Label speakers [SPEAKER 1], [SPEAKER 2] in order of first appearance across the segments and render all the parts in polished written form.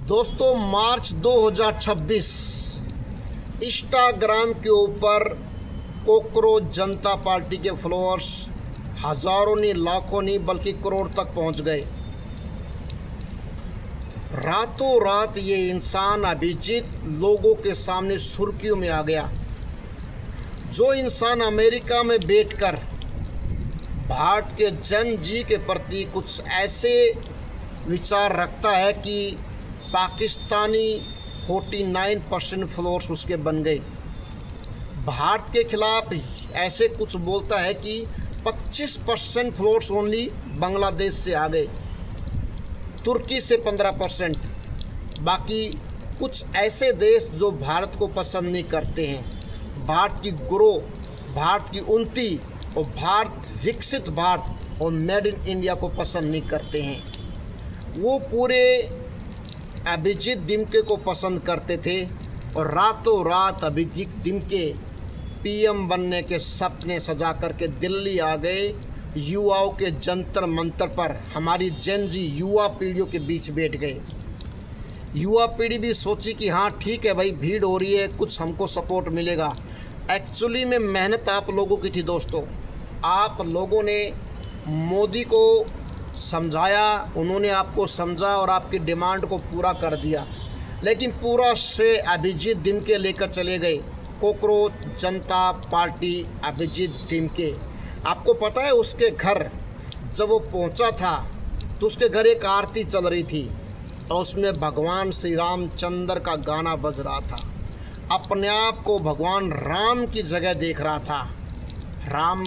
[SPEAKER 1] दोस्तों, मार्च 2026 इंस्टाग्राम के ऊपर कॉकरोच जनता पार्टी के फॉलोअर्स हज़ारों नहीं, लाखों नहीं, बल्कि करोड़ तक पहुंच गए। रातों रात ये इंसान अभिजीत लोगों के सामने सुर्खियों में आ गया। जो इंसान अमेरिका में बैठकर भारत के जन जी के प्रति कुछ ऐसे विचार रखता है कि पाकिस्तानी 49% फॉलोअर्स उसके बन गए। भारत के खिलाफ ऐसे कुछ बोलता है कि 25% फॉलोअर्स ओनली बांग्लादेश से आ गए, तुर्की से 15%, बाकी कुछ ऐसे देश जो भारत को पसंद नहीं करते हैं, भारत की ग्रोथ, भारत की उन्नति और भारत विकसित भारत और मेड इन इंडिया को पसंद नहीं करते हैं। वो पूरे अभिजीत दिमके को पसंद करते थे और रातों रात अभिजीत दिमके पीएम बनने के सपने सजा करके दिल्ली आ गए। युवाओं के जंतर मंतर पर हमारी जेन जी युवा पीढ़ियों के बीच बैठ गए। युवा पीढ़ी भी सोची कि हाँ ठीक है भाई, भीड़ हो रही है, कुछ हमको सपोर्ट मिलेगा। एक्चुअली में मेहनत आप लोगों की थी दोस्तों। आप लोगों ने मोदी को समझाया, उन्होंने आपको समझा और आपकी डिमांड को पूरा कर दिया, लेकिन पूरा श्रेय अभिजीत दिमके लेकर चले गए। कॉकरोच जनता पार्टी अभिजीत दिमके। आपको पता है उसके घर जब वो पहुंचा था तो उसके घर एक आरती चल रही थी और उसमें भगवान श्री रामचंद्र का गाना बज रहा था। अपने आप को भगवान राम की जगह देख रहा था। राम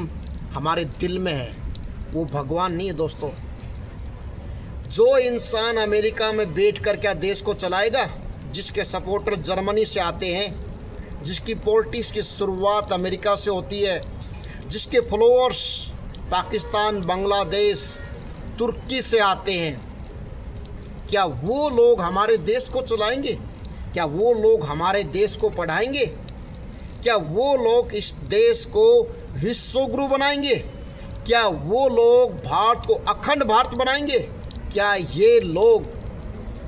[SPEAKER 1] हमारे दिल में है, वो भगवान नहीं है दोस्तों। जो इंसान अमेरिका में बैठकर क्या देश को चलाएगा, जिसके सपोर्टर जर्मनी से आते हैं, जिसकी पॉलिटिक्स की शुरुआत अमेरिका से होती है, जिसके फॉलोअर्स पाकिस्तान, बांग्लादेश, तुर्की से आते हैं, क्या वो लोग हमारे देश को चलाएंगे? क्या वो लोग हमारे देश को पढ़ाएंगे? क्या वो लोग इस देश को विश्वगुरु बनाएंगे? क्या वो लोग भारत को अखंड भारत बनाएंगे? क्या ये लोग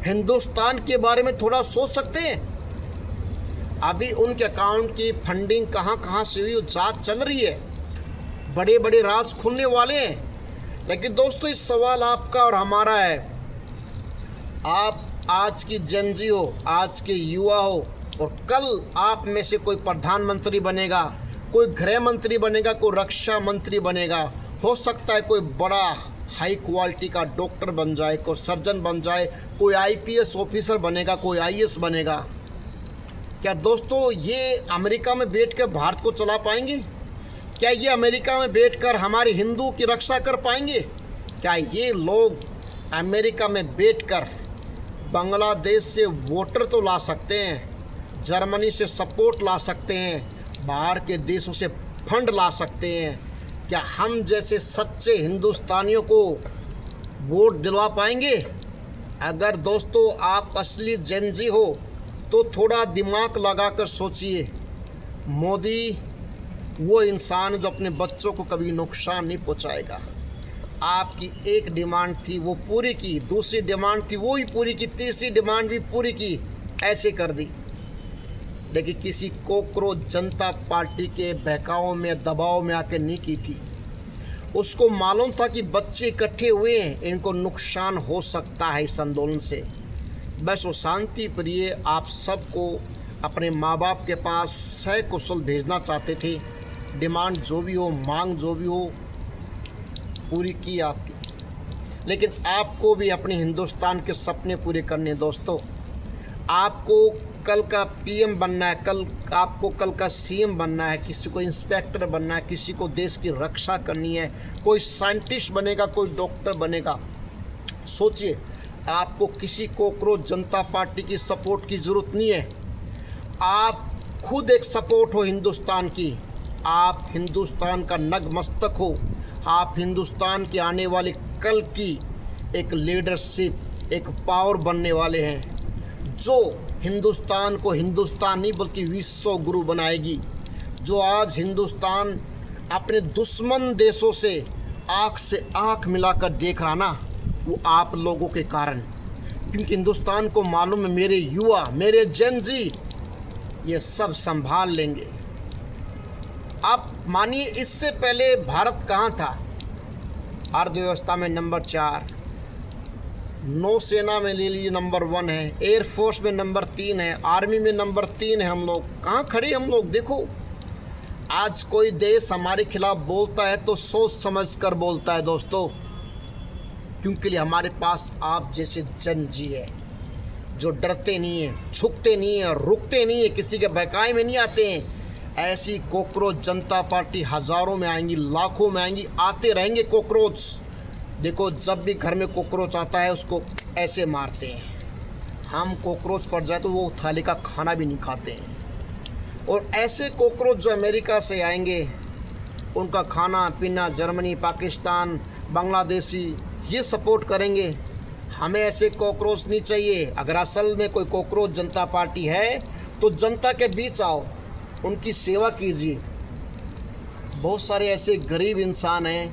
[SPEAKER 1] हिंदुस्तान के बारे में थोड़ा सोच सकते हैं? अभी उनके अकाउंट की फंडिंग कहाँ कहाँ से हुई, जांच चल रही है, बड़े बड़े राज खुलने वाले हैं। लेकिन दोस्तों, इस सवाल आपका और हमारा है, आप आज की जेन जी हो, आज के युवा हो, और कल आप में से कोई प्रधानमंत्री बनेगा, कोई गृह मंत्री बनेगा, कोई रक्षा मंत्री बनेगा, हो सकता है कोई बड़ा हाई क्वालिटी का डॉक्टर बन जाए, कोई सर्जन बन जाए, कोई आईपीएस ऑफिसर बनेगा, कोई आईएएस बनेगा। क्या दोस्तों ये अमेरिका में बैठकर भारत को चला पाएंगे? क्या ये अमेरिका में बैठकर हमारे हिंदू की रक्षा कर पाएंगे? क्या ये लोग अमेरिका में बैठकर बांग्लादेश से वोटर तो ला सकते हैं, जर्मनी से सपोर्ट ला सकते हैं, बाहर के देशों से फंड ला सकते हैं? क्या हम जैसे सच्चे हिंदुस्तानियों को वोट दिलवा पाएंगे? अगर दोस्तों आप असली जेन जी हो तो थोड़ा दिमाग लगाकर सोचिए। मोदी वो इंसान जो अपने बच्चों को कभी नुकसान नहीं पहुंचाएगा। आपकी एक डिमांड थी वो पूरी की, दूसरी डिमांड थी वो भी पूरी की, तीसरी डिमांड भी पूरी की, ऐसे कर दी। लेकिन किसी कॉकरोच जनता पार्टी के बहकाव में, दबाव में आकर नहीं की थी। उसको मालूम था कि बच्चे इकट्ठे हुए हैं, इनको नुकसान हो सकता है इस आंदोलन से। बस वो शांति प्रिय आप सबको अपने माँ बाप के पास सकुशल भेजना चाहते थे। डिमांड जो भी हो, मांग जो भी हो, पूरी की आपकी। लेकिन आपको भी अपने हिंदुस्तान के सपने पूरे करने दोस्तों। आपको कल का पीएम बनना है, आपको कल का सीएम बनना है, किसी को इंस्पेक्टर बनना है, किसी को देश की रक्षा करनी है, कोई साइंटिस्ट बनेगा, कोई डॉक्टर बनेगा। सोचिए, आपको किसी कॉकरोच जनता पार्टी की सपोर्ट की ज़रूरत नहीं है। आप खुद एक सपोर्ट हो हिंदुस्तान की। आप हिंदुस्तान का नगमस्तक हो। आप हिंदुस्तान के आने वाले कल की एक लीडरशिप, एक पावर बनने वाले हैं, जो हिंदुस्तान को हिंदुस्तान नहीं बल्कि विश्व गुरु बनाएगी। जो आज हिंदुस्तान अपने दुश्मन देशों से आँख मिलाकर देख रहा ना, वो आप लोगों के कारण। क्योंकि हिंदुस्तान को मालूम है मेरे युवा, मेरे जेन जी ये सब संभाल लेंगे। आप मानिए इससे पहले भारत कहाँ था? अर्थव्यवस्था में नंबर 4, नौसेना में ले लीजिए नंबर 1 है, एयरफोर्स में नंबर 3 है, आर्मी में नंबर 3 है। हम लोग कहाँ खड़े हम लोग? देखो आज कोई देश हमारे खिलाफ बोलता है तो सोच समझ कर बोलता है दोस्तों, क्योंकि हमारे पास आप जैसे जन जी है जो डरते नहीं हैं, झुकते नहीं हैं, रुकते नहीं हैं, किसी के बहकावे में नहीं आते हैं। ऐसी कॉकरोच जनता पार्टी हज़ारों में आएंगी, लाखों में आएंगी, आते रहेंगे कॉकरोच। देखो जब भी घर में कॉकरोच आता है उसको ऐसे मारते हैं। हम कॉकरोच पड़ जाए तो वो थाली का खाना भी नहीं खाते हैं। और ऐसे कॉकरोच जो अमेरिका से आएंगे उनका खाना पीना जर्मनी, पाकिस्तान, बांग्लादेशी ये सपोर्ट करेंगे। हमें ऐसे कॉकरोच नहीं चाहिए। अगर असल में कोई कॉकरोच जनता पार्टी है तो जनता के बीच आओ, उनकी सेवा कीजिए। बहुत सारे ऐसे गरीब इंसान हैं,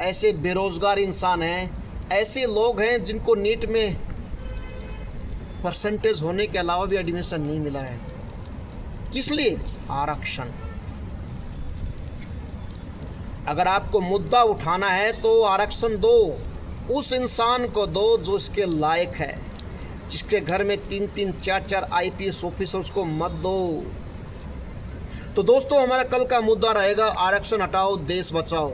[SPEAKER 1] ऐसे बेरोज़गार इंसान हैं, ऐसे लोग हैं जिनको नीट में परसेंटेज होने के अलावा भी एडमिशन नहीं मिला है। किस लिए? आरक्षण। अगर आपको मुद्दा उठाना है तो आरक्षण दो, उस इंसान को दो जो इसके लायक है। जिसके घर में 3-3, 4-4 IPS ऑफिसर, उसको मत दो। तो दोस्तों हमारा कल का मुद्दा रहेगा आरक्षण हटाओ देश बचाओ।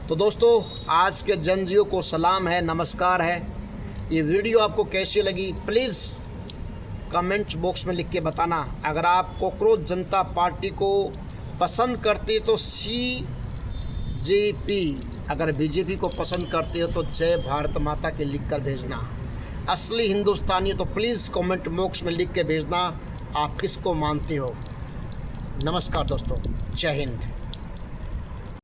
[SPEAKER 1] तो दोस्तों आज के जनजीओ को सलाम है, नमस्कार है। ये वीडियो आपको कैसी लगी प्लीज़ कमेंट बॉक्स में लिख के बताना। अगर आप कॉकरोच जनता पार्टी को पसंद करते तो CJP, अगर BJP को पसंद करते हो तो जय भारत माता के लिख कर भेजना। असली हिंदुस्तानी तो प्लीज़ कमेंट बॉक्स में लिख के भेजना आप किसको मानते हो। नमस्कार दोस्तों, जय हिंद।